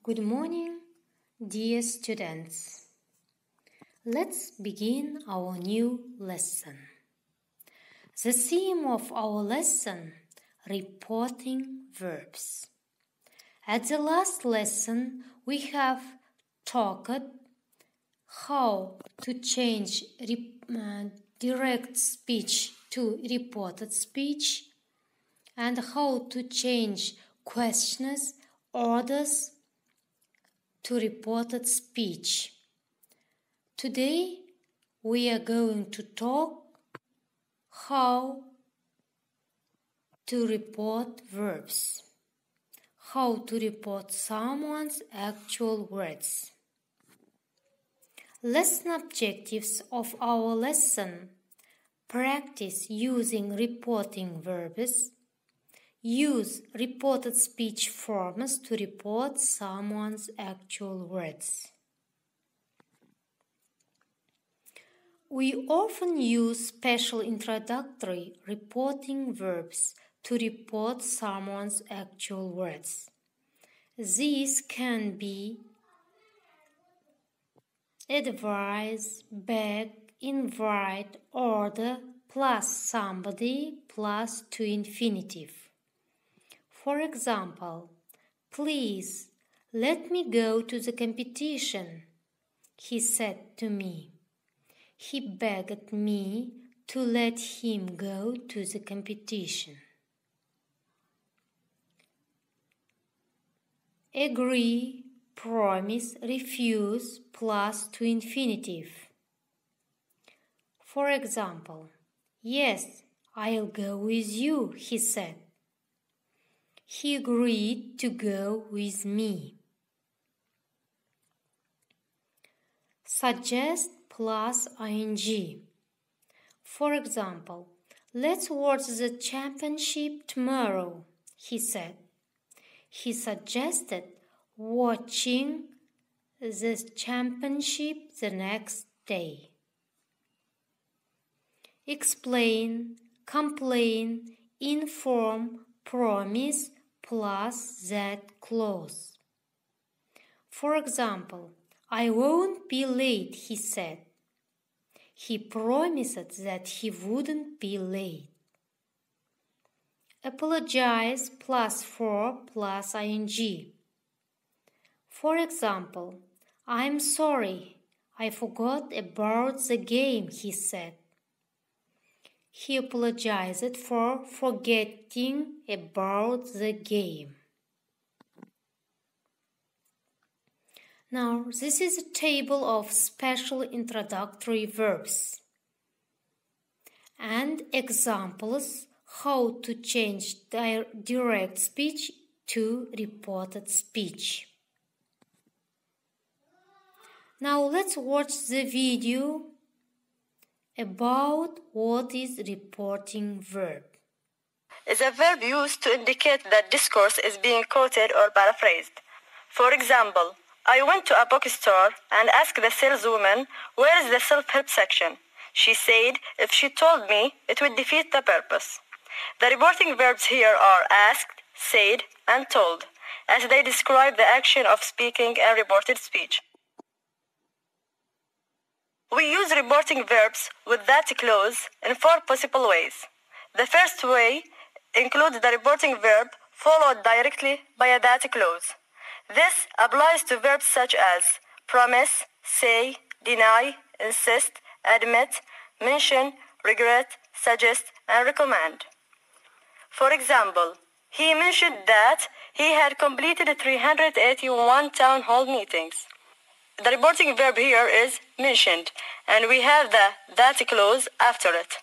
Good morning, dear students. Let's begin our new lesson. The theme of our lesson, reporting verbs. At the last lesson, we have talked how to change direct speech to reported speech and how to change questions, orders to reported speech. Today, we are going to talk how to report verbs, how to report someone's actual words. Lesson objectives of our lesson: practice using reporting verbs, use reported speech forms to report someone's actual words. We often use special introductory reporting verbs to report someone's actual words. These can be advise, beg, invite, order, plus somebody, plus to infinitive. For example, please let me go to the competition, he said to me. He begged me to let him go to the competition. Agree, promise, refuse, plus to infinitive. For example, yes, I'll go with you, he said. He agreed to go with me. Suggest plus ing. For example, let's watch the championship tomorrow, he said. He suggested watching the championship the next day. Explain, complain, inform, promise, plus that clause. For example, I won't be late, he said. He promised that he wouldn't be late. Apologize plus for plus ing. For example, I'm sorry, I forgot about the game, he said. He apologized for forgetting about the game. Now, this is a table of special introductory verbs and examples how to change direct speech to reported speech. Now, let's watch the video about what is reporting verb. Is a verb used to indicate that discourse is being quoted or paraphrased. For example, I went to a bookstore and asked the saleswoman, where is the self-help section? She said if she told me, it would defeat the purpose. The reporting verbs here are asked, said, and told, as they describe the action of speaking and reported speech. We use reporting verbs with that clause in 4 possible ways. The first way includes the reporting verb followed directly by a that clause. This applies to verbs such as promise, say, deny, insist, admit, mention, regret, suggest, and recommend. For example, he mentioned that he had completed 381 town hall meetings. The reporting verb here is mentioned, and we have the that clause after it.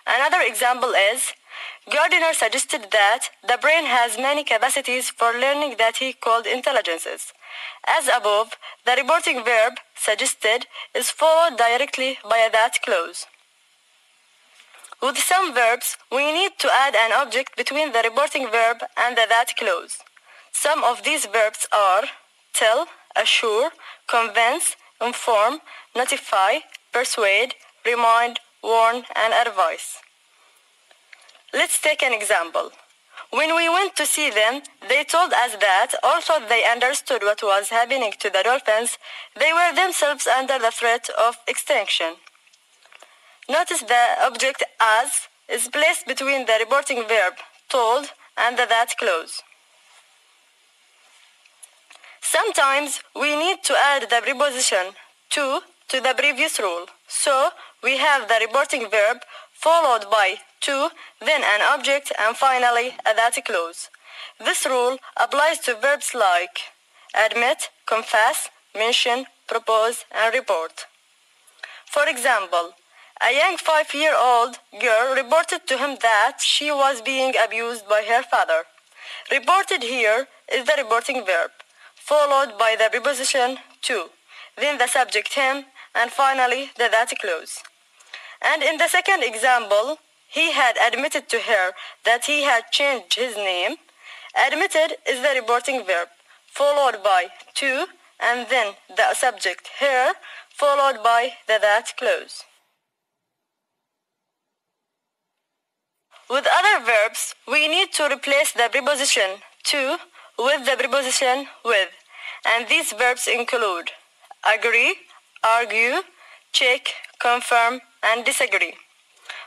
Another example is, Gardner suggested that the brain has many capacities for learning that he called intelligences. As above, the reporting verb suggested is followed directly by a that clause. With some verbs, we need to add an object between the reporting verb and the that clause. Some of these verbs are tell, assure, convince, inform, notify, persuade, remind, warn, and advise. Let's take an example. When we went to see them, they told us that, although they understood what was happening to the dolphins, they were themselves under the threat of extinction. Notice the object as is placed between the reporting verb told and the that clause. Sometimes we need to add the preposition to the previous rule. So we have the reporting verb followed by to, then an object, and finally a that clause. This rule applies to verbs like admit, confess, mention, propose, and report. For example, a young 5-year-old girl reported to him that she was being abused by her father. Reported here is the reporting verb, followed by the preposition to, then the subject him, and finally the that clause. And in the second example, he had admitted to her that he had changed his name. Admitted is the reporting verb, followed by to, and then the subject her, followed by the that clause. With other verbs, we need to replace the preposition to with the preposition with, and these verbs include agree, argue, check, confirm, and disagree.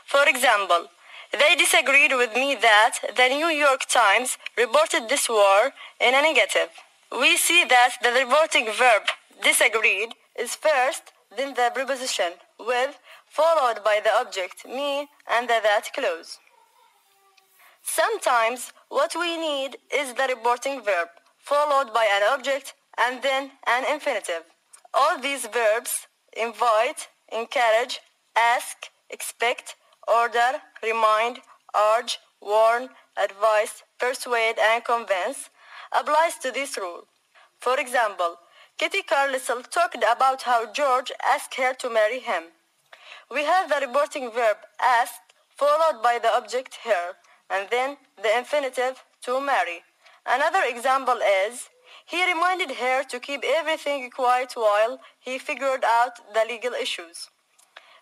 For example, they disagreed with me that the New York Times reported this war in a negative. We see that the reporting verb disagreed is first, then the preposition with, followed by the object me and the that clause. Sometimes what we need is the reporting verb, followed by an object and then an infinitive. All these verbs invite, encourage, ask, expect, order, remind, urge, warn, advise, persuade, and convince applies to this rule. For example, Kitty Carlisle talked about how George asked her to marry him. We have the reporting verb ask, followed by the object her, and then the infinitive to marry. Another example is, he reminded her to keep everything quiet while he figured out the legal issues.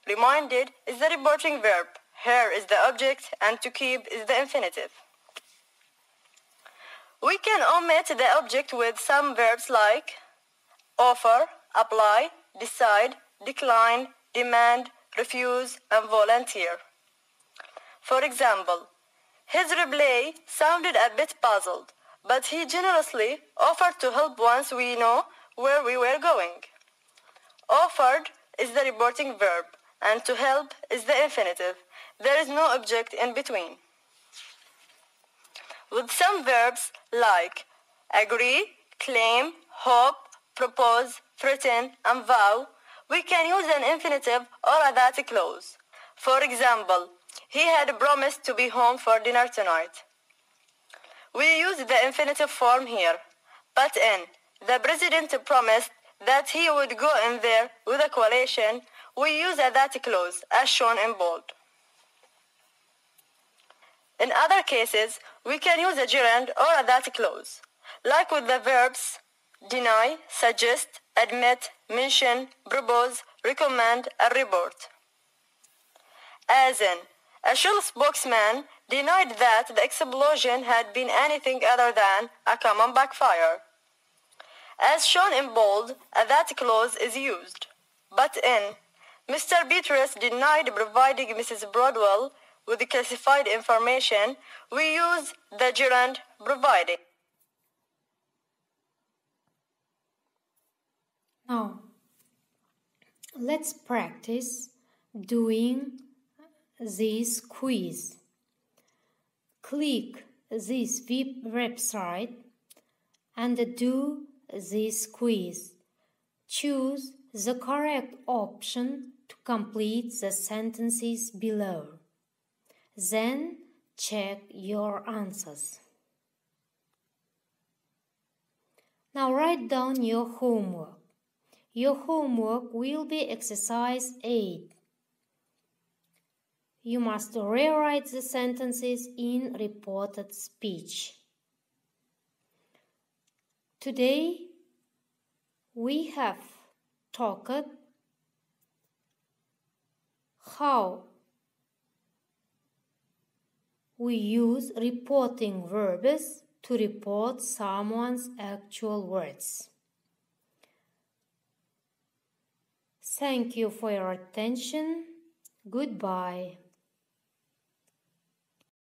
Reminded is the reporting verb, her is the object, and to keep is the infinitive. We can omit the object with some verbs like offer, apply, decide, decline, demand, refuse, and volunteer. For example, his reply sounded a bit puzzled, but he generously offered to help once we know where we were going. Offered is the reporting verb, and to help is the infinitive. There is no object in between. With some verbs like agree, claim, hope, propose, threaten, and vow, we can use an infinitive or a that clause. For example, he had promised to be home for dinner tonight. We use the infinitive form here, but in the president promised that he would go in there with a coalition, we use a that clause as shown in bold. In other cases, we can use a gerund or a that clause, like with the verbs deny, suggest, admit, mention, propose, recommend, and report. As in, a Shell spokesman denied that the explosion had been anything other than a common backfire. As shown in bold, a that clause is used, but in Mr. Beatrice denied providing Mrs. Broadwell with the classified information, we use the gerund providing. Now, let's practice doing this quiz. Click this website and do this quiz. Choose the correct option to complete the sentences below. Then check your answers. Now write down your homework. Your homework will be exercise 8. You must rewrite the sentences in reported speech. Today, we have talked how We use reporting verbs to report someone's actual words. Thank you for your attention. Goodbye.